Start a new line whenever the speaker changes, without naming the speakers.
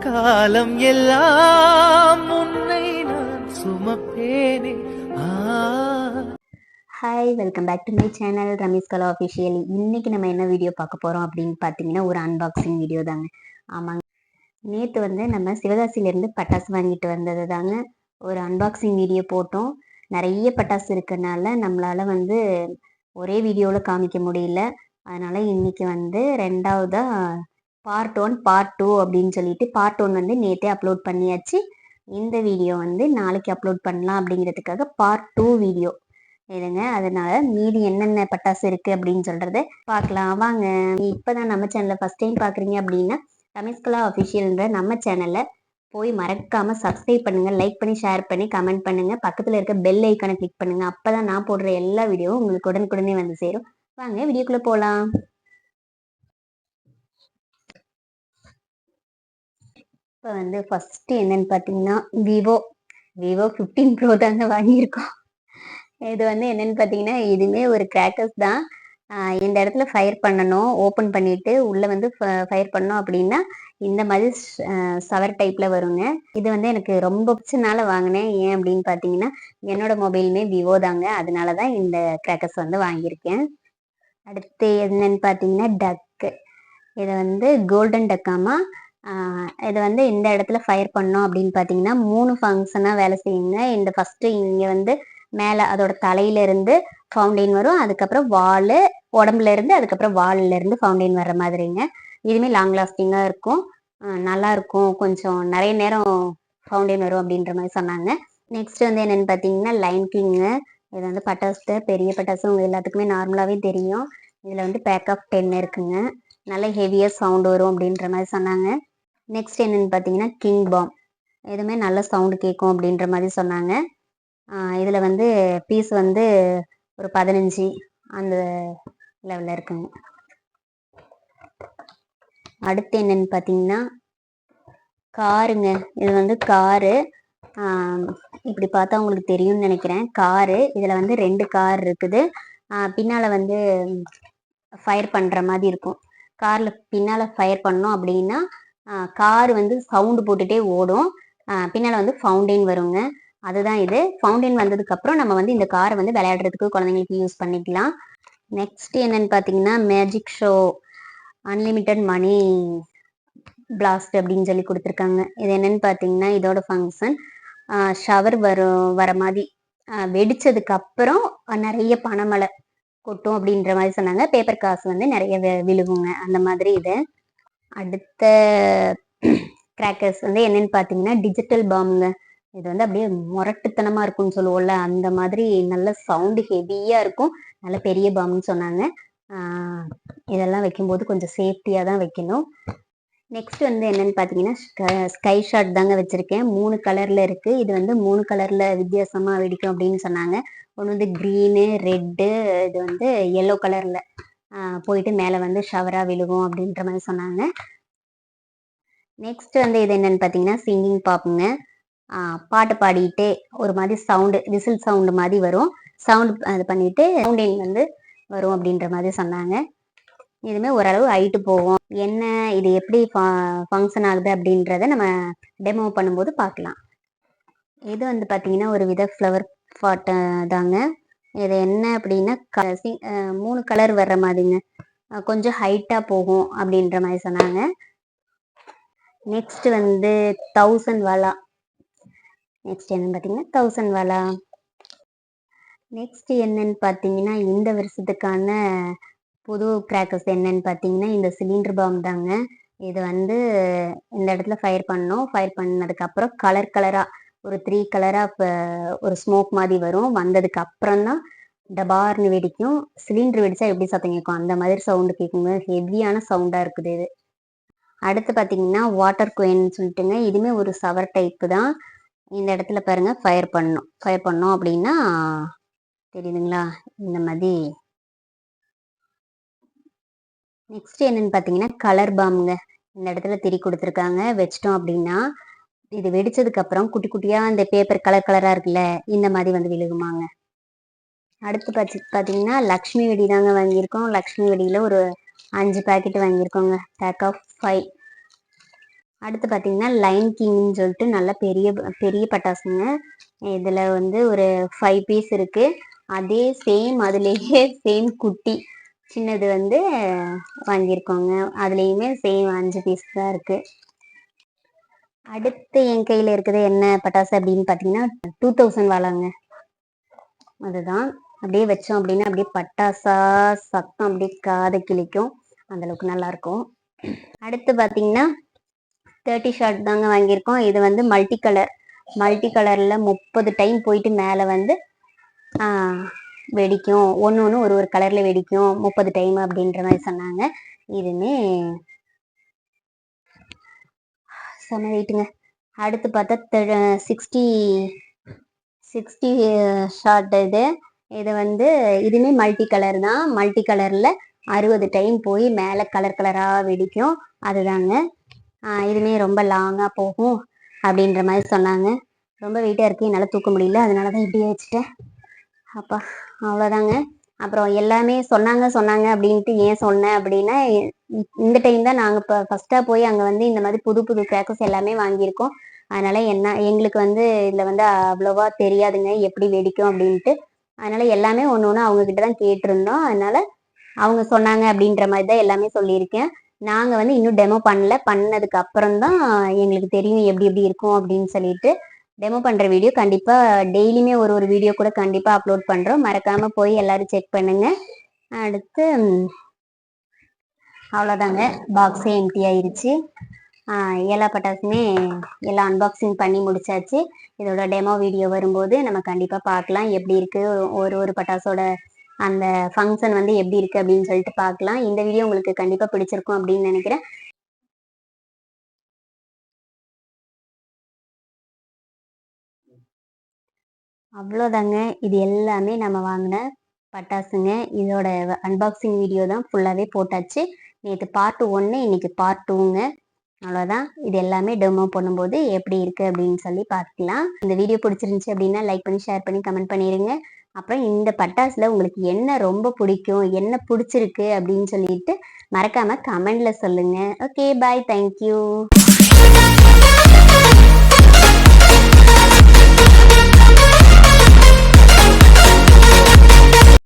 காலம் எல்லாம் உன்னை நான் சுமப்பேனே.
Hi, welcome back to my channel Ramesh Kala official. இன்னைக்கு நம்ம என்ன வீடியோ பார்க்க போகிறோம் அப்படின்னு பார்த்தீங்கன்னா, ஒரு அன்பாக்சிங் வீடியோ தாங்க. ஆமாங்க, நேற்று வந்து நம்ம சிவகாசியிலேருந்து பட்டாசு வாங்கிட்டு வந்தது தாங்க ஒரு அன்பாக்சிங் வீடியோ போட்டோம். நிறைய பட்டாசு இருக்கனால நம்மளால் வந்து ஒரே வீடியோவில் காமிக்க முடியல. அதனால் இன்னைக்கு வந்து ரெண்டாவதாக பார்ட் 1 பார்ட் 2 அப்படின்னு சொல்லிட்டு பார்ட் 1 வந்து நேற்றே அப்லோட் பண்ணியாச்சு. இந்த வீடியோ வந்து நாளைக்கு அப்லோட் பண்ணலாம் அப்படிங்கிறதுக்காக பார்ட் 2 வீடியோ இதுங்க. அதனால மீதி என்னென்ன பட்டாசு இருக்கு அப்படின்னு சொல்றத பார்க்கலாம் வாங்க. இப்பதான் நம்ம சேனலை ஃபர்ஸ்ட் டைம் பாக்குறீங்க அப்படின்னா ரமேஷ் கலா அஃபிஷியல்ன்ற நம்ம சேனல்ல போய் மறக்காம சப்ஸ்கிரைப் பண்ணுங்க, லைக் பண்ணி ஷேர் பண்ணி கமெண்ட் பண்ணுங்க, பக்கத்துல இருக்க பெல் ஐக்கானை கிளிக் பண்ணுங்க. அப்பதான் நான் போடுற எல்லா வீடியோவும் உங்களுக்கு உடனுக்குடனே வந்து சேரும். வாங்க வீடியோக்குள்ள போலாம். இப்போ வந்து ஃபர்ஸ்ட் என்னன்னு பார்த்தீங்கன்னா விவோ 15 ப்ரோ தாங்க வாங்கியிருக்கோம். இது வந்து என்னன்னு பார்த்தீங்கன்னா இதுவுமே ஒரு கிராக்கர்ஸ் தான். இந்த இடத்துல ஃபயர் பண்ணணும், ஓப்பன் பண்ணிட்டு உள்ள வந்து ஃபயர் பண்ணோம் அப்படின்னா இந்த மாதிரி சவர் டைப்ல வருங்க. இது வந்து எனக்கு ரொம்ப பிடிச்சனால வாங்கினேன். ஏன் அப்படின்னு பார்த்தீங்கன்னா என்னோட மொபைலுமே விவோ தாங்க, அதனால தான் இந்த கிராக்கர்ஸ் வந்து வாங்கியிருக்கேன். அடுத்து என்னன்னு பார்த்தீங்கன்னா டக்கு. இதை வந்து கோல்டன் டக்காமா. இதை வந்து இந்த இடத்துல ஃபயர் பண்ணோம் அப்படின்னு பார்த்தீங்கன்னா 3 ஃபங்க்ஷனாக வேலை செய்யுங்க. இந்த ஃபர்ஸ்ட் இங்கே வந்து மேலே அதோட தலையில இருந்து ஃபவுண்டைன் வரும், அதுக்கப்புறம் வால் உடம்புல இருந்து, அதுக்கப்புறம் வால்ல இருந்து ஃபவுண்டைன் வர்ற மாதிரிங்க. இதுவுமே லாங் லாஸ்டிங்காக இருக்கும், நல்லா இருக்கும், கொஞ்சம் நிறைய நேரம் ஃபவுண்டைன் வரும் அப்படின்ற மாதிரி சொன்னாங்க. நெக்ஸ்ட் வந்து என்னென்னு பார்த்தீங்கன்னா லைன் கிங்கு. இது வந்து பட்டாசு, பெரிய பட்டாசு உங்கள் எல்லாத்துக்குமே நார்மலாகவே தெரியும். இதில் வந்து பேக் ஆஃப் 10 இருக்குங்க, நல்ல ஹெவியாக சவுண்டு வரும் அப்படின்ற மாதிரி சொன்னாங்க. நெக்ஸ்ட் என்னென்னு பார்த்தீங்கன்னா கிங் பாம். எதுவுமே நல்ல சவுண்டு கேட்கும் அப்படின்ற மாதிரி சொன்னாங்க. இதில் வந்து பீஸ் வந்து ஒரு 15 அந்த லெவலில் இருக்குங்க. அடுத்து என்னென்னு பார்த்தீங்கன்னா காருங்க. இது வந்து காரு, இப்படி பார்த்தா உங்களுக்கு தெரியும்னு நினைக்கிறேன். காரு இதில் வந்து 2 கார் இருக்குது. பின்னால் வந்து ஃபயர் பண்ணுற மாதிரி இருக்கும். காரில் பின்னால் ஃபயர் பண்ணோம் அப்படின்னா கார் வந்து சவுண்டு போட்டுகிட்டே ஓடும், பின்னால் வந்து ஃபவுண்டைன் வருங்க. அதுதான் இது. ஃபவுண்டைன் வந்ததுக்கப்புறம் நம்ம வந்து இந்த காரை வந்து விளையாடுறதுக்கு குழந்தைங்களுக்கு யூஸ் பண்ணிக்கலாம். நெக்ஸ்ட் என்னன்னு பார்த்தீங்கன்னா மேஜிக் ஷோ அன்லிமிட்டெட் மணி பிளாஸ்ட் அப்படின்னு சொல்லி கொடுத்துருக்காங்க. இது என்னன்னு பார்த்தீங்கன்னா இதோட ஃபங்க்ஷன் ஷவர் வர மாதிரி வெடிச்சதுக்கு அப்புறம் நிறைய பணமழை கொட்டும் அப்படின்ற மாதிரி சொன்னாங்க. பேப்பர் காசு வந்து நிறைய விழுகுங்க அந்த மாதிரி. இது அடுத்த கிராக்கர்ஸ் வந்து என்னன்னு பார்த்தீங்கன்னா டிஜிட்டல் பாம்புங்க. இது வந்து அப்படியே முரட்டுத்தனமாக இருக்கும்னு சொல்லுவோம்ல, அந்த மாதிரி நல்ல சவுண்டு ஹெவியாக இருக்கும், நல்ல பெரிய பாம்புன்னு சொன்னாங்க. இதெல்லாம் வைக்கும்போது கொஞ்சம் சேஃப்டியாக தான் வைக்கணும். நெக்ஸ்ட் வந்து என்னன்னு பார்த்தீங்கன்னா ஸ்கை ஷாட் தாங்க வச்சுருக்கேன். 3 கலரில் இருக்குது. இது வந்து 3 கலரில் வித்தியாசமாக வெடிக்கும் அப்படின்னு சொன்னாங்க. ஒன்று வந்து க்ரீனு, ரெட்டு, இது வந்து எல்லோ கலரில் போயிட்டு மேலே வந்து ஷவராக விழுகும் அப்படின்ற மாதிரி சொன்னாங்க. நெக்ஸ்ட் வந்து இது என்னன்னு பார்த்தீங்கன்னா சிங்கிங் பாப்புங்க. பாட்டு பாடிட்டே ஒரு மாதிரி சவுண்டு, விசில் சவுண்டு மாதிரி வரும். சவுண்டு அது பண்ணிட்டு ஃபவுண்டைன் வந்து வரும் அப்படின்ற மாதிரி சொன்னாங்க. இதுவுமே ஓரளவு ஹைட்டு போகும். என்ன இது எப்படி ஃபங்க்ஷன் ஆகுது அப்படின்றத நம்ம டெமோ பண்ணும்போது பார்க்கலாம். இது வந்து பார்த்தீங்கன்னா ஒரு வித ஃப்ளவர் பாட்டு தாங்க. இது என்ன அப்படின்னா 3 கலர் வர்ற மாதிரிங்க, கொஞ்சம் ஹைட்டாக போகும் அப்படின்ற மாதிரி சொன்னாங்க. நெக்ஸ்ட் வந்து 1000 வாலா. நெக்ஸ்ட் என்னன்னு பார்த்தீங்கன்னா 1000 வாலா. நெக்ஸ்ட் என்னன்னு பார்த்தீங்கன்னா இந்த வருஷத்துக்கான புது கிராக்கர்ஸ் என்னன்னு பார்த்தீங்கன்னா இந்த சிலிண்டர் பாம் தாங்க. இது வந்து இந்த இடத்துல ஃபயர் பண்ணோம். ஃபயர் பண்ணதுக்கப்புறம் கலர் கலராக ஒரு 3 கலராக ஒரு ஸ்மோக் மாதிரி வரும். வந்ததுக்கு அப்புறம் தான் டபார்னு வெடிக்கும். சிலிண்டர் வெடிச்சா எப்படி சத்தம் கேட்கும் அந்த மாதிரி சவுண்டு கேட்குங்க. ஹெவியான சவுண்டாக இருக்குது இது. அடுத்து பார்த்தீங்கன்னா வாட்டர் குயின்னு சொல்லிட்டுங்க, இதுவுமே ஒரு சவர் டைப்பு தான். இந்த இடத்துல பாருங்க ஃபயர் பண்ணோம் அப்படின்னா தெரியுதுங்களா இந்த மாதிரி. நெக்ஸ்ட் என்னன்னு பார்த்தீங்கன்னா கலர் பாம்புங்க. இந்த இடத்துல திரி கொடுத்துருக்காங்க, வச்சிட்டோம் அப்படின்னா இது வெடிச்சதுக்கு அப்புறம் குட்டி குட்டியாக இந்த பேப்பர் கலர் கலராக இருக்குல்ல, இந்த மாதிரி வந்து விழுகுமாங்க. அடுத்து பார்த்தீங்கன்னா லக்ஷ்மி வெடி தாங்க வாங்கியிருக்கோம். லக்ஷ்மி வெடியில் ஒரு 5 பேக்கெட் வாங்கியிருக்கோங்க, பேக் ஆஃப் 5. அடுத்து பார்த்தீங்கன்னா லைன் கிங்னு சொல்லிட்டு நல்ல பெரிய பெரிய பட்டாசுங்க. இதில் வந்து ஒரு 5 பீஸ் இருக்கு. அதே சேம் அதுலேயே சேம் குட்டி சின்னது வந்து வாங்கியிருக்கோங்க. அதுலேயுமே சேம் 5 பீஸ் தான் இருக்கு. அடுத்து என் கையில் இருக்குது என்ன பட்டாசு அப்படின்னு பார்த்தீங்கன்னா 2000 வாழாங்க. அதுதான் அப்படியே வச்சோம் அப்படின்னா அப்படியே பட்டாசா சத்தம் அப்படியே காதை கிழிக்கும். அந்த அளவுக்கு நல்லா இருக்கும். அடுத்து பார்த்தீங்கன்னா 30 ஷாட் தாங்க வாங்கியிருக்கோம். இது வந்து மல்டி கலர்ல 30 டைம் போயிட்டு மேலே வந்து வெடிக்கும். ஒன்று ஒரு ஒரு கலர்ல வெடிக்கும் 30 டைம் அப்படின்ற மாதிரி சொன்னாங்க. இதுமே செம வெயிட்டுங்க. அடுத்து பார்த்தா 60 ஷாட் இது வந்து இதுவுமே மல்டி கலர் தான். மல்டி கலர்ல 60 டைம் போய் மேலே கலராக வெடிக்கும். அதுதாங்க. இதுவுமே ரொம்ப லாங்காக போகும் அப்படின்ற மாதிரி சொன்னாங்க. ரொம்ப வெயிட்டாக இருக்குது, என்னால் தூக்க முடியல, அதனால தான் இப்படியே வச்சுட்டேன். அப்பா அவ்வளோதாங்க. அப்புறம் எல்லாமே சொன்னாங்க அப்படின்ட்டு ஏன் சொன்னேன் அப்படின்னா, இந்த டைம் தான் நாங்கள் இப்போ ஃபஸ்ட்டாக போய் அங்கே வந்து இந்த மாதிரி புது கிராக்கர்ஸ் எல்லாமே வாங்கியிருக்கோம். அதனால எங்களுக்கு வந்து இதில் வந்து அவ்வளோவா தெரியாதுங்க எப்படி வெடிக்கும் அப்படின்ட்டு. அதனால எல்லாமே ஒன்று அவங்கக்கிட்ட தான் கேட்டிருந்தோம். அதனால அவங்க சொன்னாங்க அப்படின்ற மாதிரி தான் எல்லாமே சொல்லியிருக்கேன். நாங்கள் வந்து இன்னும் டெமோ பண்ணல. பண்ணதுக்கு அப்புறம் தான் எங்களுக்கு தெரியும் எப்படி எப்படி இருக்கும் அப்படின்னு சொல்லிட்டு. டெமோ பண்ணுற வீடியோ கண்டிப்பாக டெய்லியுமே ஒரு வீடியோ கூட கண்டிப்பாக அப்லோட் பண்ணுறோம். மறக்காமல் போய் எல்லோரும் செக் பண்ணுங்க. அடுத்து அவ்வளோதாங்க. பாக்ஸே எம்டி ஆயிடுச்சு. எல்லா பட்டாசுமே எல்லாம் அன்பாக்சிங் பண்ணி முடிச்சாச்சு. இதோட டெமோ வீடியோ வரும்போது நம்ம கண்டிப்பாக பார்க்கலாம் எப்படி இருக்குது, ஒரு பட்டாசோட அந்த ஃபங்க்ஷன் வந்து எப்படி இருக்குது அப்படின்னு சொல்லிட்டு பார்க்கலாம். இந்த வீடியோ உங்களுக்கு கண்டிப்பாக பிடிச்சிருக்கும் அப்படின்னு நினைக்கிறேன். அவ்வளோதாங்க. இது எல்லாமே நம்ம வாங்கின பட்டாசுங்க. இதோட அன்பாக்சிங் வீடியோ தான் ஃபுல்லாகவே போட்டாச்சு. நேற்று பார்ட் 1, இன்னைக்கு பார்ட் 2ங்க. அவ்வளோதான். இது எல்லாமே டெமோ பண்ணும்போது எப்படி இருக்குது அப்படின்னு சொல்லி பார்க்கலாம். இந்த வீடியோ பிடிச்சிருந்துச்சி அப்படின்னா லைக் பண்ணி, ஷேர் பண்ணி, கமெண்ட் பண்ணிடுங்க. அப்புறம் இந்த பட்டாசுல உங்களுக்கு என்ன ரொம்ப பிடிக்கும், என்ன பிடிச்சிருக்கு அப்படின்னு சொல்லிட்டு மறக்காம கமெண்ட்ல சொல்லுங்க. ஓகே, பாய், தேங்க்யூ.